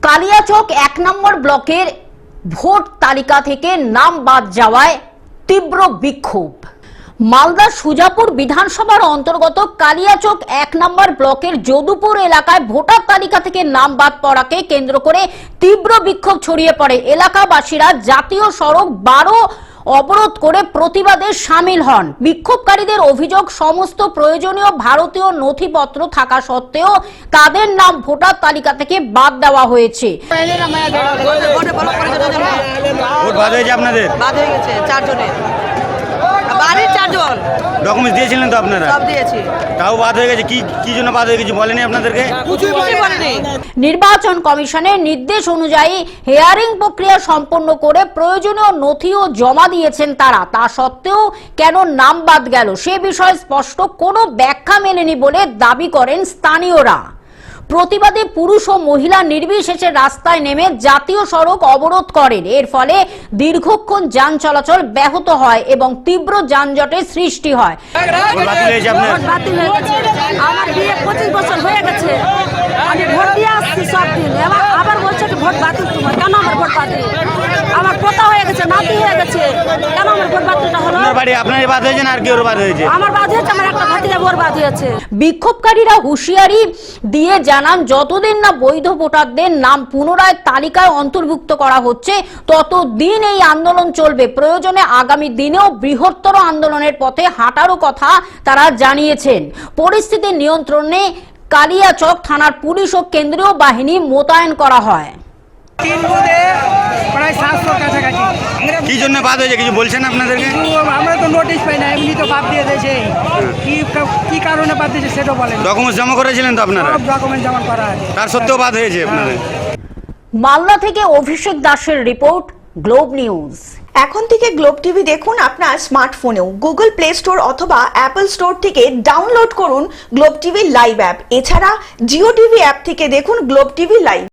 কালিয়াচক ১ নম্বর ব্লকের ভোট তালিকা থেকে নাম বাদ যাওয়ায় তীব্র বিক্ষোভ। মালদার সুজাপুর বিধানসভার অন্তর্গত কালিয়াচক ১ নম্বর ব্লকের যদুপুর এলাকায় ভোটার তালিকা থেকে নাম বাদ পড়াকে কেন্দ্র করে তীব্র বিক্ষোভ ছড়িয়ে পড়ে। এলাকাবাসীরা জাতীয় সড়ক ১২ অবরোধ করে প্রতিবাদে সামিল হন। বিক্ষোভকারীদের অভিযোগ, সমস্ত প্রয়োজনীয় ভারতীয় নথিপত্র থাকা সত্ত্বেও তাদের নাম ভোটার তালিকা থেকে বাদ দেওয়া হয়েছে। আপনাদের বাদ হয়ে গেছে 4 জনের, বাড়ির 4 জন ডকুমেন্টস দিয়েছিলেন তো আপনারা? সব দিয়েছি, তাও বাদ হয়ে গেছে। কি জন্য বাদ হয়ে গেছে বলেনি আপনাদেরকে? কিছুই বলেনি। নির্বাচন কমিশনের নির্দেশ অনুযায়ী হিয়ারিং প্রক্রিয়া সম্পন্ন করে প্রয়োজনীয় নথিও জমা দিয়েছেন তারা। তা সত্ত্বেও কেন নাম বাদ গেল সে বিষয়ে স্পষ্ট কোনো ব্যাখ্যা মেলেনি বলে দাবি করেন স্থানীয়রা। প্রতিবাদে পুরুষ ও মহিলা নির্বিশেষে রাস্তায় নেমে জাতীয় সড়ক অবরোধ করেন। এর ফলে দীর্ঘক্ষণ যান চলাচল ব্যাহত হয় এবং তীব্র যানজটের সৃষ্টি হয়। বাতিল হয়ে গেছে। আমার বিয়ে 25 বছর হয়ে গেছে, আমি ভোট দিয়ে আসছি সব দিন, আবার বলছে কি ভোট বাতিল। তোমার কেন আমার ভোট বাতিল? আমার পোতা হয়ে গেছে, নাতি হয়ে গেছে, কেন আমার ভোট বাতিলটা হলো? আপনার বাদ হয়েছে না আর কি ওর বাদ হয়েছে? আমার বাদ হয়েছে, আমার একটা ভাতিজা ওর বাদ হয়েছে। বিক্ষোভকারীরা হুঁশিয়ারি দিয়ে জানান, যতদিন না বৈধ ভোটারদের নাম পুনরায় তালিকায় অন্তর্ভুক্ত করা হচ্ছে ততদিন এই আন্দোলন চলবে। প্রয়োজনে আগামী দিনেও বৃহত্তর আন্দোলনের পথে হাঁটারও কথা তারা জানিয়েছেন। পরিস্থিতি নিয়ন্ত্রণে কালিয়াচক থানার পুলিশ ও কেন্দ্রীয় বাহিনী মোতায়েন করা হয়। প্রায় 700 কাছাকাছি। কি জন্য বাদ হয়েছে কিছু বলছেন আপনাদেরকে? আমরা তো নোটিশ পাই না, এমনি তো বাদ দিয়ে দিয়েছে। কি কারণে বাদ দিয়েছে সেটা বলেন। ডকুমেন্টস জমা করেছিলেন তো আপনারা? সব ডকুমেন্ট জমা করা আছে। তার সত্ত্বেও বাদ হয়েছে আপনাদের? মালদা থেকে অভিষেক দাসের রিপোর্ট, গ্লোব নিউজ। এখন থেকে গ্লোব টিভি দেখুন আপনার স্মার্টফোনেও। গুগল প্লে স্টোর অথবা অ্যাপল স্টোর থেকে ডাউনলোড করুন গ্লোব টিভি লাইভ অ্যাপ। এছাড়া জিও টিভি অ্যাপ থেকে দেখুন গ্লোব টিভি লাইভ।